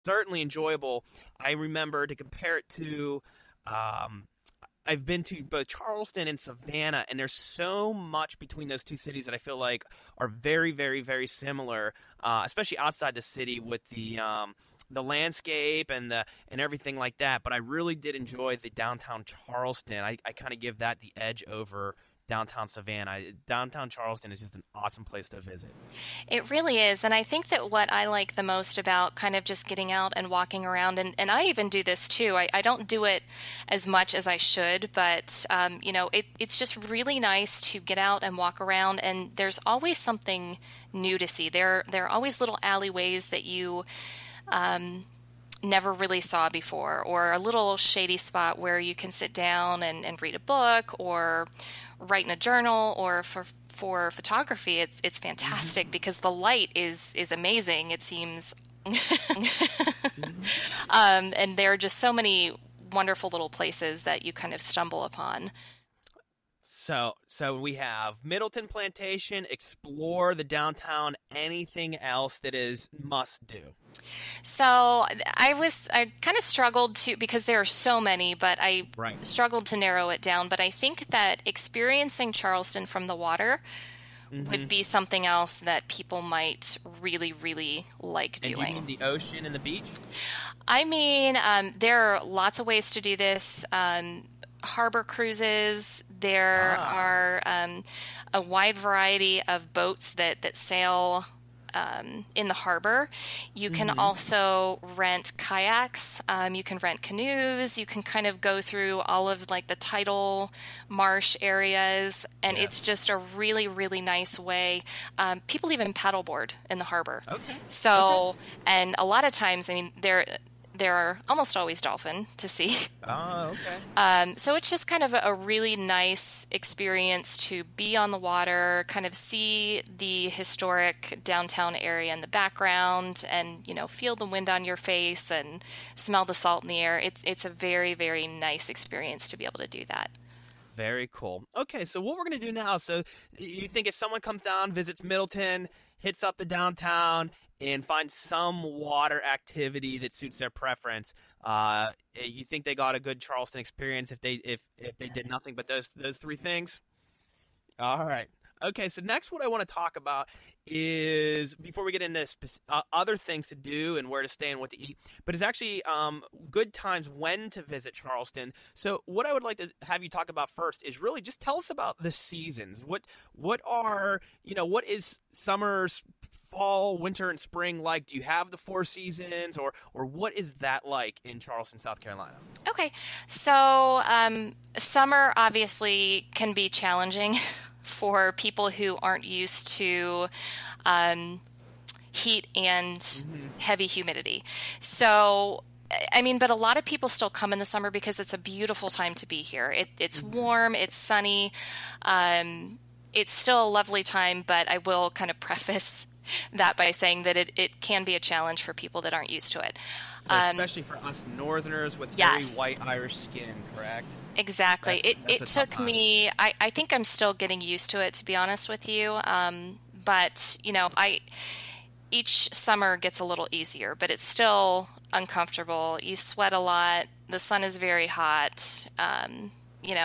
certainly enjoyable. I remember to compare it to, um, I've been to both Charleston and Savannah, and there's so much between those two cities that I feel like are very, very, very similar, especially outside the city with the landscape and everything like that. But I really did enjoy the downtown Charleston. I kind of give that the edge over downtown Savannah. Downtown Charleston is just an awesome place to visit. It really is. And I think that what I like the most about kind of just getting out and walking around, and I even do this too. I don't do it as much as I should, but it's just really nice to get out and walk around, and there's always something new to see. There are always little alleyways that you um, never really saw before, or a little shady spot where you can sit down and read a book or write in a journal, or for photography, it's fantastic because the light is amazing. It seems, and there are just so many wonderful little places that you kind of stumble upon. So we have Middleton Plantation, explore the downtown, anything else that is must do. So I kind of struggled to, because there are so many, but I Right. struggled to narrow it down. But I think that experiencing Charleston from the water would Hmm. be something else that people might really, really like And do you mean doing. the ocean and the beach? I mean, there are lots of ways to do this. Harbor cruises. There Ah. are a wide variety of boats that sail in the harbor. You can Hmm. also rent kayaks. You can rent canoes. You can kind of go through all of like the tidal marsh areas, and it's Yes. just a really, really nice way. People even paddleboard in the harbor. Okay. Okay. So, and a lot of times, I mean, there are almost always dolphin to see. Oh, okay. So it's just kind of a really nice experience to be on the water, kind of see the historic downtown area in the background, and feel the wind on your face and smell the salt in the air. It's a very, very nice experience to be able to do that. Very cool. Okay, so what we're gonna do now? So you think if someone comes down, visits Middleton, hits up the downtown, and finds some water activity that suits their preference, you think they got a good Charleston experience if they did nothing but those three things? All right. Okay, so next, what I want to talk about is before we get into other things to do and where to stay and what to eat, but it's actually good times when to visit Charleston. So, what I would like to have you talk about first is really just tell us about the seasons. What are what is summer's fall, winter, and spring like? Do you have the four seasons, or what is that like in Charleston, South Carolina? Okay, so summer obviously can be challenging for people who aren't used to um, heat and Hmm. heavy humidity. So, I mean, but a lot of people still come in the summer because it's a beautiful time to be here. It's Hmm. warm, it's sunny, um, it's still a lovely time, but I will kind of preface that by saying that it can be a challenge for people that aren't used to it. So Um, especially for us Northerners with very yes. white Irish skin, correct? Exactly. That's It a tough took time. me, I think I'm still getting used to it, to be honest with you. But each summer gets a little easier, but it's still uncomfortable. You sweat a lot. The sun is very hot.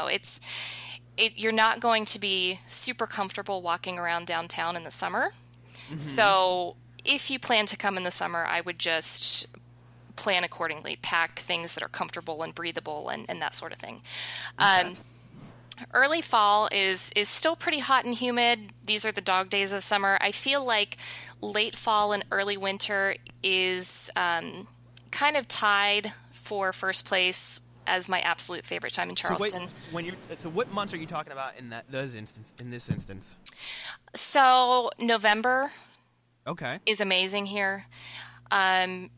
It's you're not going to be super comfortable walking around downtown in the summer. Hmm. So if you plan to come in the summer, I would just plan accordingly. Pack things that are comfortable and breathable and that sort of thing. Okay. Um, Early fall is still pretty hot and humid. These are the dog days of summer. I feel like late fall and early winter is kind of tied for first place as my absolute favorite time in So wait, Charleston. what months are you talking about in this instance? So November Okay. is amazing here.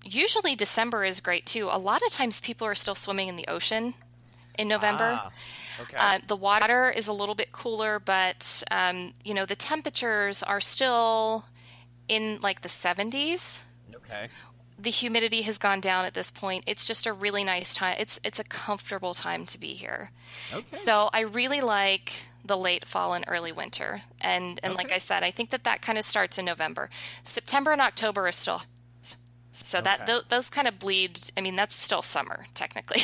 Usually December is great too. A lot of times people are still swimming in the ocean in November. Ah. Okay. The water is a little bit cooler, but the temperatures are still in like the 70s. Okay. The humidity has gone down at this point. It's just a really nice time. It's a comfortable time to be here. Okay. So I really like the late fall and early winter. And like Okay. I said, I think that kind of starts in November. September and October are So that Okay. those kind of bleed. I mean, that's still summer technically.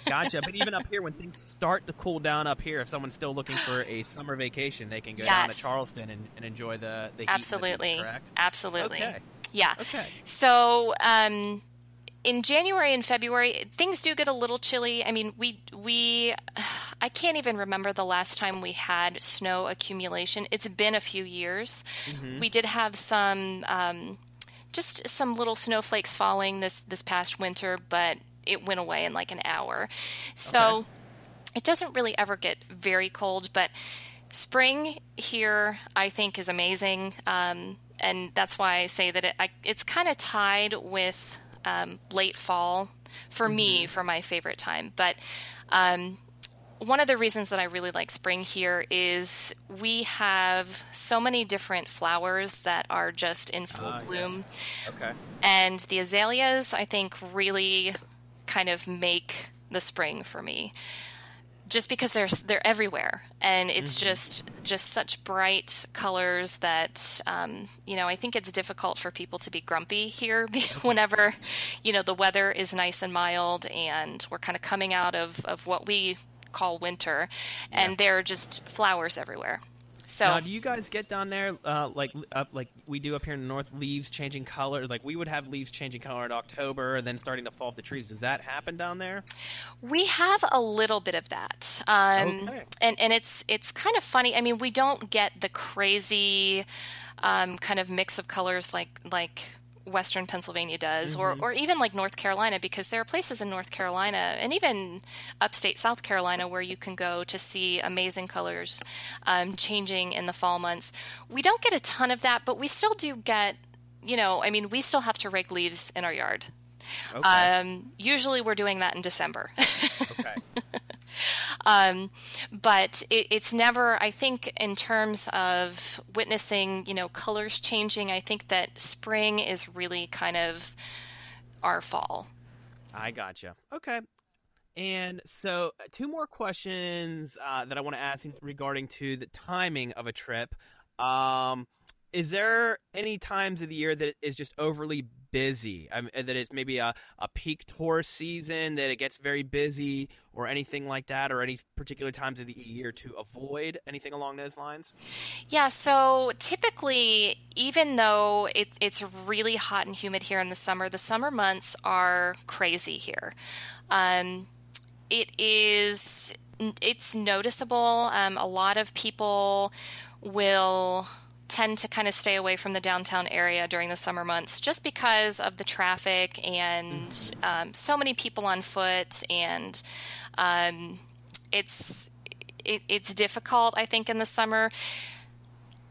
Gotcha. But even up here, when things start to cool down up here, if someone's still looking for a summer vacation, they can go down to Yes, Charleston and enjoy the heat and the beach, absolutely, correct? absolutely. Okay. Yeah. Okay. So in January and February, things do get a little chilly. I mean, I can't even remember the last time we had snow accumulation. It's been a few years. Mm-hmm. We did have some, just some little snowflakes falling this past winter, but it went away in like an hour. Okay. So it doesn't really ever get very cold, but spring here I think is amazing. And that's why I say that it's kind of tied with late fall for Mm-hmm. me for my favorite time. But um, one of the reasons that I really like spring here is we have so many different flowers that are just in full Yes. bloom. Okay. And the azaleas, I think, really kind of make the spring for me. Just because they're everywhere, and it's Mm-hmm. just such bright colors that I think it's difficult for people to be grumpy here Okay. whenever the weather is nice and mild, and we're kind of coming out of what we call winter, Yeah. and there are just flowers everywhere. Now, So do you guys get down there like up like we do up here in the north, leaves changing color? Like we would have leaves changing color in October and then starting to fall off the trees. Does that happen down there? we have a little bit of that, Okay. and it's kind of funny. I mean, we don't get the crazy kind of mix of colors like Western Pennsylvania does, Mm-hmm. or even like North Carolina, because there are places in North Carolina and even upstate South Carolina where you can go to see amazing colors changing in the fall months. We don't get a ton of that, but we still do get. I mean, we still have to rake leaves in our yard. Okay. Usually we're doing that in December. Okay. Um, but it's never, I think, in terms of witnessing, colors changing, I think that spring is really kind of our fall. I gotcha. Okay. And so, two more questions that I want to ask regarding to the timing of a trip. Um, is there any times of the year that is just overly busy? That it's maybe a peak tourist season that it gets very busy, or anything like that, or any particular times of the year to avoid anything along those lines? Yeah, so typically, even though it's really hot and humid here in the summer months are crazy here. Um, it is, it's noticeable. A lot of people will tend to kind of stay away from the downtown area during the summer months just because of the traffic and Hmm. so many people on foot, and um, it's it's difficult, I think, in the summer.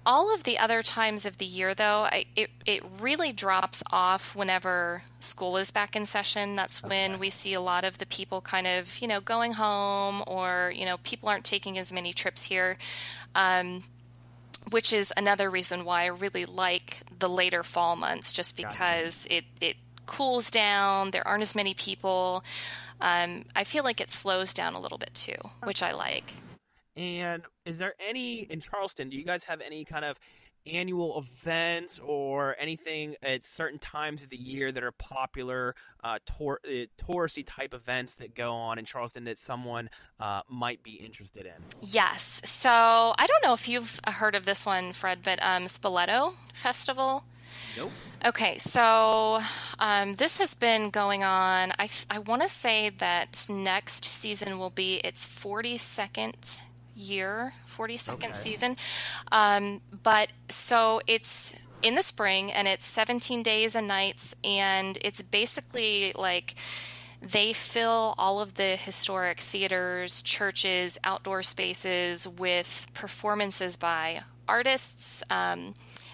All of the other times of the year, though, it really drops off whenever school is back in session. That's when Okay. we see a lot of the people kind of, going home, or, people aren't taking as many trips here, um, which is another reason why I really like the later fall months, just Gotcha. because it cools down. There aren't as many people. I feel like it slows down a little bit too, which I like. And is there any in Charleston? Do you guys have any kind of annual events or anything at certain times of the year that are popular touristy type events that go on in Charleston that someone might be interested in? Yes. So I don't know if you've heard of this one, Fred, but Spoleto Festival. Nope. Okay, so this has been going on. I want to say that next season will be its 42nd year, 42nd Okay. season. But so it's in the spring, and it's 17 days and nights, and it's basically like they fill all of the historic theaters, churches, outdoor spaces with performances by artists.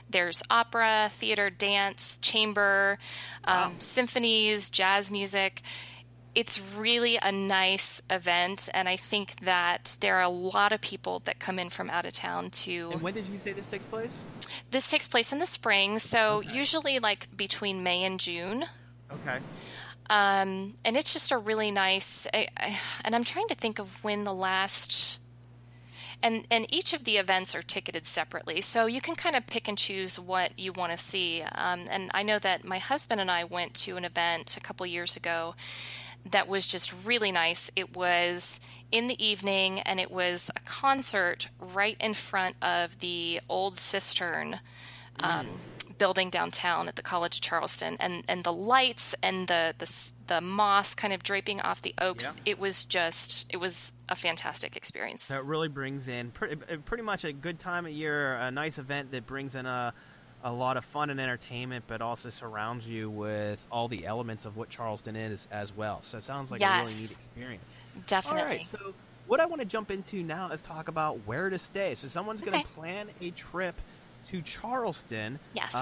There's opera, theater, dance, chamber, Wow. symphonies, jazz music. It's really a nice event, and I think that there are a lot of people that come in from out of town to. And when did you say this takes place? This takes place in the spring, so Okay. usually like between May and June. Okay. And it's just a really nice, and I'm trying to think of when the last, And each of the events are ticketed separately, so you can kind of pick and choose what you want to see. And I know that my husband and I went to an event a couple years ago that was just really nice. It was in the evening, and it was a concert right in front of the old cistern um, Mm, building downtown at the College of Charleston, and the lights and the moss kind of draping off the yeah. oaks. It was a fantastic experience. So it really brings in pretty much a good time of year, a nice event that brings in a lot of fun and entertainment, but also surrounds you with all the elements of what Charleston is as well. So it sounds like a really neat Yes, experience. All right, definitely. so what I want to jump into now is talk about where to stay. So someone's going Okay. to plan a trip to Charleston. Yes,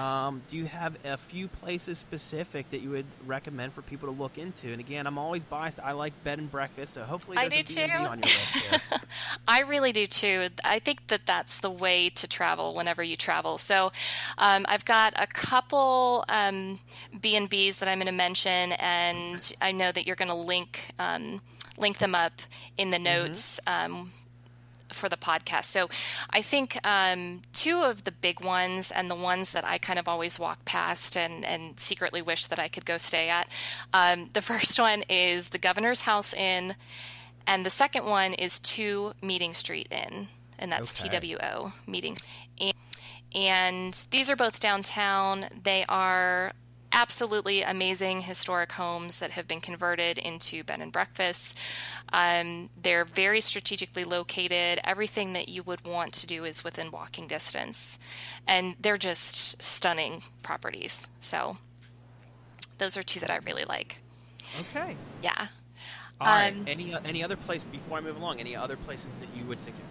Do you have a few places specific that you would recommend for people to look into? And again, I'm always biased. I like bed and breakfast, so hopefully I there's a do B&B on your list too. here. I really do too. I think that that's the way to travel whenever you travel. So, I've got a couple B&Bs that I'm going to mention, and I know that you're going to link them up in the Mm-hmm. notes. For the podcast. So I think two of the big ones, and the ones that I kind of always walk past and secretly wish that I could go stay at. The first one is the Governor's House Inn, and the second one is 2 Meeting Street Inn, and that's Okay. TWO Meeting. And these are both downtown. They are absolutely amazing historic homes that have been converted into bed and breakfasts. They're very strategically located. Everything that you would want to do is within walking distance. And they're just stunning properties. So those are two that I really like. Okay. Yeah. All right. Um, Any other place before I move along? Any other places that you would suggest?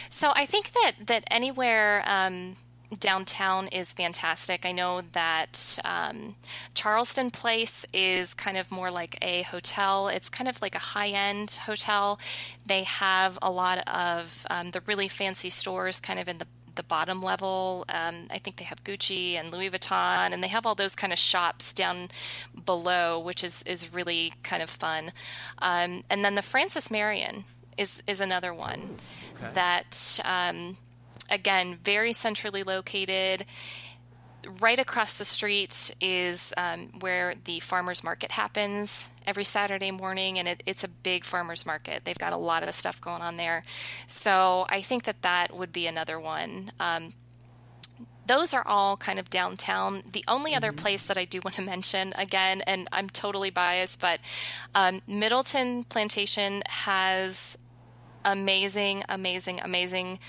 So I think that anywhere downtown is fantastic. I know that Charleston Place is kind of more like a hotel. It's kind of like a high-end hotel. They have a lot of the really fancy stores kind of in the bottom level. I think they have Gucci and Louis Vuitton, and they have all those kind of shops down below, which is really kind of fun. And then the Francis Marion is another one Okay. that again, very centrally located. Right across the street is where the farmers market happens every Saturday morning, and it's a big farmers market. They've got a lot of stuff going on there. So I think that that would be another one. Those are all kind of downtown. The only other Mm-hmm. place that I do want to mention, again, and I'm totally biased, but Middleton Plantation has amazing, amazing, amazing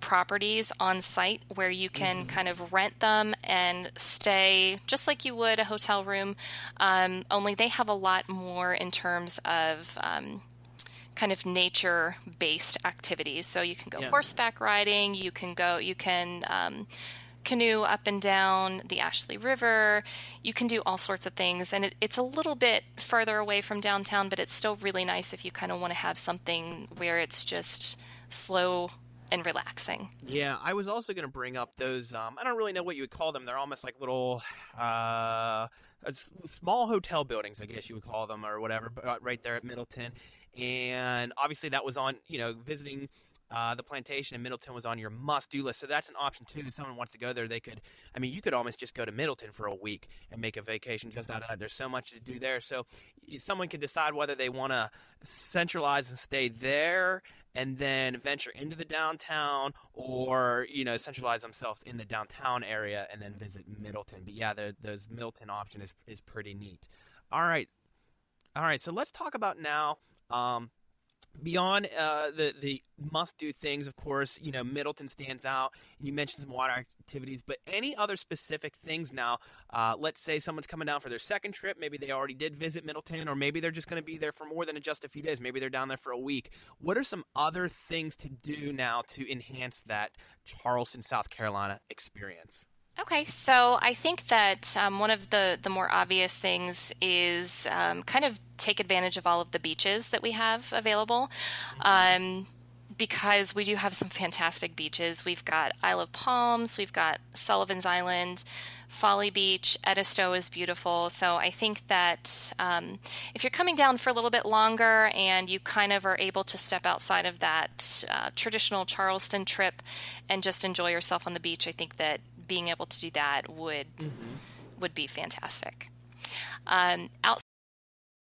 properties on site where you can Mm-hmm. kind of rent them and stay just like you would a hotel room. Only they have a lot more in terms of kind of nature-based activities. So you can go Yes. horseback riding, you can canoe up and down the Ashley River. You can do all sorts of things, and it's a little bit further away from downtown, but it's still really nice if you kind of want to have something where it's just slow and relaxing. Yeah, I was also going to bring up those. I don't really know what you would call them. They're almost like little, small hotel buildings, I guess you would call them, or whatever. But right there at Middleton, and obviously that was on. Visiting the plantation in Middleton was on your must-do list. So that's an option too. If someone wants to go there, they could. I mean, you could almost just go to Middleton for a week and make a vacation just out of that. There's so much to do there. So someone can decide whether they want to centralize and stay there and then venture into the downtown, or centralize themselves in the downtown area and then visit Middleton. But yeah, the Middleton option is pretty neat. All right, all right. So let's talk about now. Beyond the must do things, of course, Middleton stands out. You mentioned some water activities, but any other specific things now? Let's say someone's coming down for their second trip. Maybe they already did visit Middleton, or maybe they're just going to be there for more than just a few days. Maybe they're down there for a week. What are some other things to do now to enhance that Charleston, South Carolina experience? Okay, so I think that one of the more obvious things is kind of take advantage of all of the beaches that we have available. Hmm. Um, because we do have some fantastic beaches. We've got Isle of Palms, we've got Sullivan's Island, Folly Beach, Edisto is beautiful. So I think that if you're coming down for a little bit longer and you kind of are able to step outside of that traditional Charleston trip and just enjoy yourself on the beach, I think that being able to do that would Hmm. be fantastic.